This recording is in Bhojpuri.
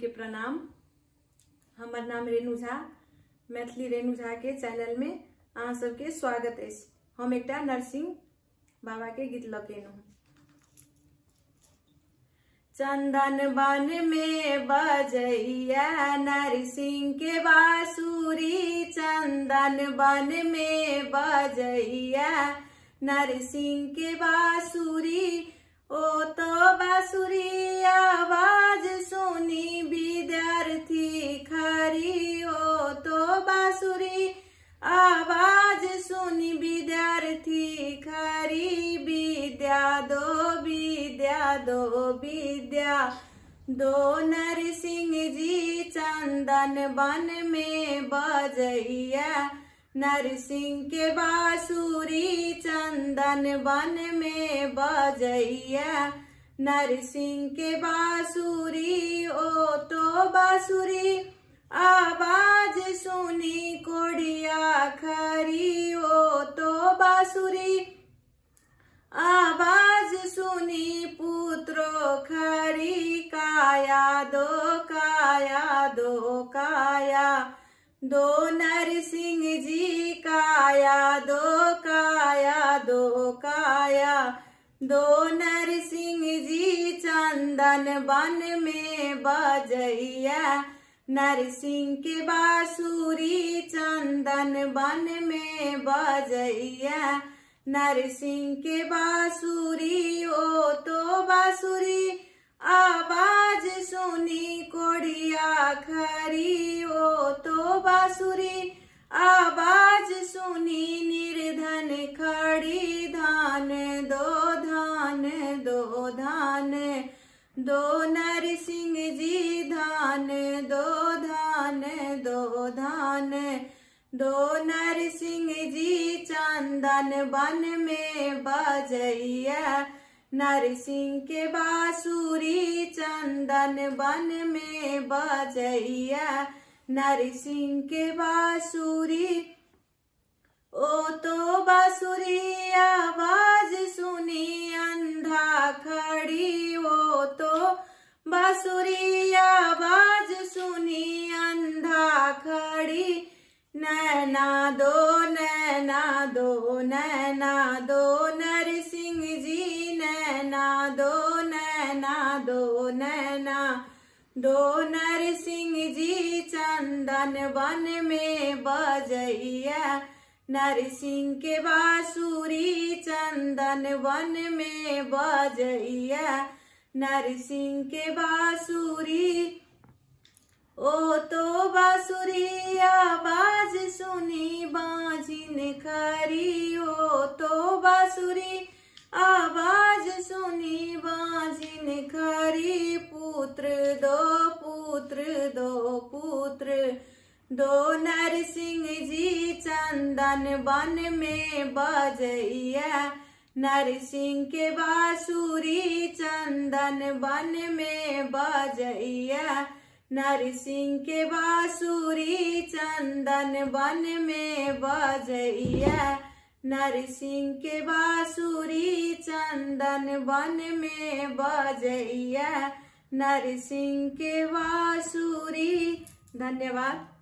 के प्रणाम। हमर नाम रेणु झा, मैथिली रेणु झा के चैनल में अहाँ सबके स्वागत है। हम एकटा नरसिंह बाबा के गीत लकेनु। चंदन बन में बजैया नरसिंह के बांसुरी, चंदन बन में बजैया नरसिंह के बांसुरी। ओ तो बांसुरी आवाज सुनी विद्यार्थी खरी, ओ तो बांसुरी आवाज सुनी विद्यार्थी खरी। विद्या दो विद्या दो विद्या दो नरसिंह जी, चंदन बन में बजैया नरसिंह के बांसुरी, चंदन बन में बजैया नरसिंह के बांसुरी। ओ तो बांसुरी आवाज सुनी कोड़िया खरी, ओ तो बांसुरी आवाज सुनी पुत्रो खरी। काया दो काया दो काया दो नरसिंह जी, काया दो काया दो काया दो नरसिंह जी। चंदन बन में बजैया नरसिंह के बांसुरी, चंदन बन में बजैया नरसिंह के बांसुरी। ओ तो बांसुरी आवाज सुनी कोड़िया खरी, ओ तो बांसुरी आवाज सुनी निर्धन खड़ी। धान दो धान दो धान दो नरसिंह जी, धान दो धान दो धान दो नरसिंह जी। चंदन बन में बजैया नरसिंह के बांसुरी, चंदन बन में बजैया नरसिंह के बांसुरी। ओ तो बांसुरी आवाज सुनी अंधा खड़ी, ओ तो बांसुरी आवाज सुनी अंधा खड़ी। नैना दो नैना दो नैना दो नरसिंह जी, नैना दो नैना दो नैना दो नरसिंह जी। चंदन बन में बजैया नरसिंह के बांसुरी, चंदन बन में बजैया नरसिंह के बांसुरी। ओ तो बांसुरी आवाज सुनी बांझिन खरी, ओ तो बांसुरी आवाज सुनी बांझिन खरी। पुत्र दो पुत्र दो पुत्र दो नरसिंह जी, चंदन बन में बजैया नरसिंह के बांसुरी, चंदन बन में बजैया नरसिंह के बांसुरी। चंदन बन में बजैया नरसिंह के बांसुरी, चंदन बन में बजैया नरसिंह के बांसुरी। धन्यवाद।